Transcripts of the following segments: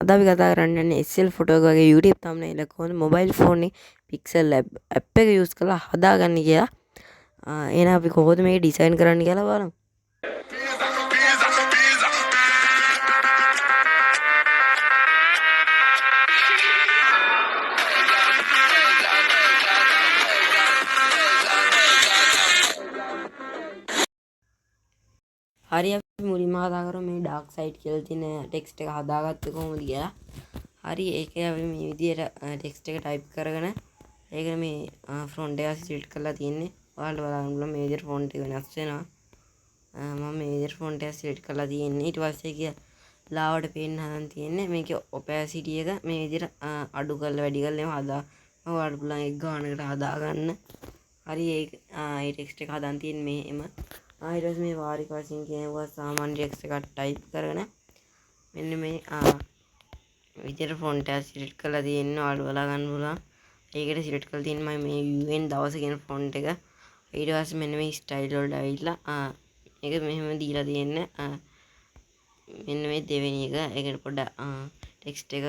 අද අපි කතා කරන්න යන්නේ SL ෆොටෝ එක වගේ YouTube thumbnail එක කොහොමද මොබයිල් ෆෝන් එකේ Pixel app එක use කරලා හදාගන්නේ කියලා. එහෙනම් අපි කොහොමද මේක ඩිසයින් කරන්න කියලා බලමු. හරි අපි මුලින්ම කතා කරමු මේ dark side කියලා තියෙන text එක හදාගත්තේ කොහොමද කියලා. හරි ඒක අපි මේ විදිහට text එක type කරගෙන ඒකට මේ front එක select කරලා තියෙන්නේ. ඔයාලට බලන්න පුළුවන් මේ විදිහට font එක වෙනස් වෙනවා. මම මේ විදිහට font එක select කරලා තියෙන්නේ. ඊට පස්සේ කිය ලාවට පේන්න හදන් තියෙන්නේ මේකේ opacity එක මේ විදිහට අඩු කරලා වැඩි කරලා එහෙම හදා ඔයාලට පුළුවන් එක ගානකට හදා ගන්න. හරි ඒ text එක හදන් තියෙන්නේ මෙහෙම. ඊට පස්සේ මේ වාරික වශයෙන් කියනවා සාමාන්‍ය text එකක් type කරගෙන මෙන්න මේ විදිහට font එක select කරලා තියෙනවා. ඔයාලට බලා ගන්න පුළුවන්. ඒකට select කරලා තියෙන්නේ මම මේ UN දවස කියන font එක. ඊට පස්සේ මෙන්න මේ style වලට ඇවිල්ලා ඒක මෙහෙම දීලා තියෙන්නේ. මෙන්න මේ දෙවෙනි එක. ඒකට පොඩ්ඩක් text එක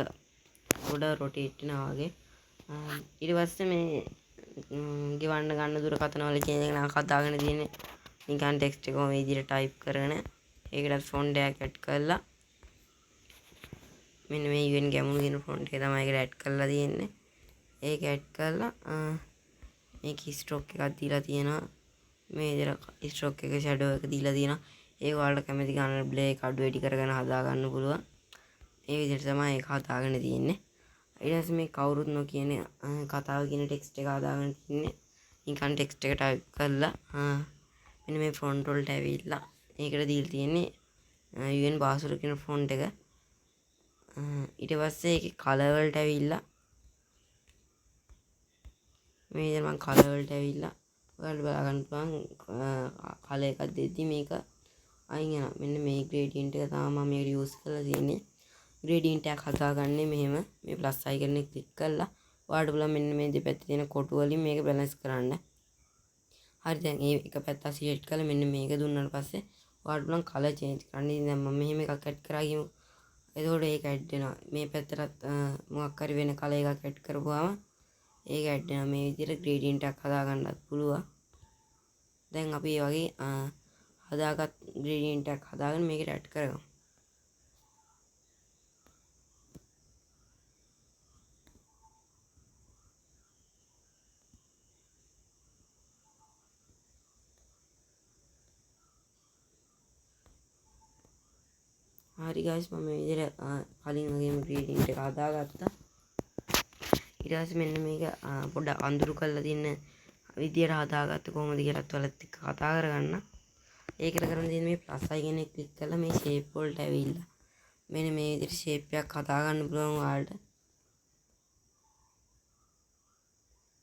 පොඩ්ඩක් rotate වෙනවා වගේ. ඊට පස්සේ මේ ගෙවන්න ගන්න දුරකථන වල කියන එක නම් කතාගෙන තියෙන්නේ. නිකන් text එක මේ විදිහට type කරගෙන ඒකට font එකක් add කරලා මෙන්න මේ UN ගැමුණු කියන font එක තමයි ඒකට add කරලා තියෙන්නේ. ඒක add කරලා මේක stroke එකක් දීලා තියෙනවා. මේ විදිහට stroke එක shadow එක දීලා තියෙනවා. ඒක ඔයාලට කැමති ගන්න blur එක අඩු වැඩි කරගෙන හදා ගන්න පුළුවන්. මේ විදිහට තමයි ඒක හදාගෙන තියෙන්නේ. ඊට පස්සේ මේ කවුරුත් නොකියන කතාව කියන text එක හදාගෙන තින්නේ. නිකන් text එක type කරලා මෙන්න මේ front වලට ඇවිල්ලා ඒකට දීලා තියෙන්නේ UN බාසුර කියන font එක. ඊට පස්සේ ඒකේ color වලට ඇවිල්ලා මේ විදිහට මම color වලට ඇවිල්ලා ඔයාලට බලා ගන්න පුළුවන් color එකක් දෙද්දි මේක අයින් වෙනවා. මෙන්න මේ gradient එක තමයි මම මේකට use කරලා තියෙන්නේ. gradient එකක් හදාගන්නේ මෙහෙම මේ plus icon එක click කරලා ඔයාලට පුළුවන් මෙන්න මේ දෙපැත්තේ තියෙන කොටු වලින් මේක balance කරන්න. හරි දැන් මේ එක පැත්තක් select කරලා මෙන්න මේක දුන්නාට පස්සේ ඔයාලට පුළුවන් color change කරන්න. ඉතින් දැන් මම මෙහෙම එකක් add කරා කියමු. එතකොට ඒක add වෙනවා. මේ පැත්තට මොකක් හරි වෙන color එකක් add කරපුවාම ඒක add වෙනවා. මේ විදිහට gradient එකක් හදා ගන්නත් පුළුවන්. දැන් අපි මේ වගේ හදාගත් gradient එකක් හදාගෙන මේකට add කරගමු. හරි guys මම මේ විදිහට කලින් වගේම gradient එක හදාගත්තා. ඊට පස්සේ මෙන්න මේක පොඩ්ඩක් අඳුරු කරලා තියෙන විදියට හදාගත්ත කොහොමද කියලාත් ඔයාලත් එක්ක කතා කරගන්න. ඒකට කරන්න තියෙන්නේ මේ plus icon එක click කරලා මේ shape වලට ඇවිල්ලා මෙන්න මේ විදිහට shape එකක් හදා ගන්න පුළුවන් ඔයාලට.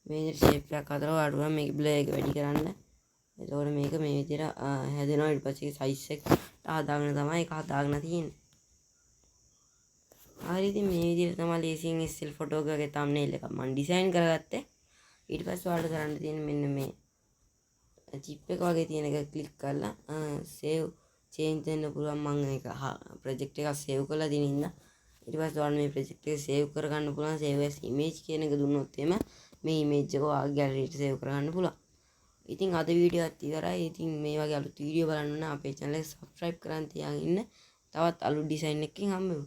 මේ විදිහට shape එකක් හදලා ඔයාලට මේක blur එක වැඩි කරන්න. එතකොට මේක මේ විදිහට හැදෙනවා. ඊට පස්සේ size එක හදාගෙන තමයි ඒක හදාගෙන තියෙන්නේ. හරි ඉතින් මේ විදිහට තමයි ලේසියෙන් SL ෆොටෝ එකගේ thumbnail එක මම ඩිසයින් කරගත්තේ. ඊට පස්සේ ඔයාලට කරන්න තියෙන්නේ මෙන්න මේ chip එක වගේ තියෙන එක ක්ලික් කරලා save change දෙන්න පුළුවන්. මම ඒක project එකක් save කරලා තියෙන ඉඳලා ඊට පස්සේ ඔයාලා මේ project එක save කරගන්න පුළුවන්. save as image කියන එක දුන්නොත් එimhe මේ image එක ඔයාගේ gallery එකට save කරගන්න පුළුවන්. ඉතින් අද වීඩියෝ එකත් ඉවරයි. ඉතින් මේ වගේ අලුත් වීඩියෝ බලන්න නම් අපේ channel එක subscribe කරන් තියාගෙන ඉන්න. තවත් අලුත් ඩිසයින් එකකින් හම්බෙමු.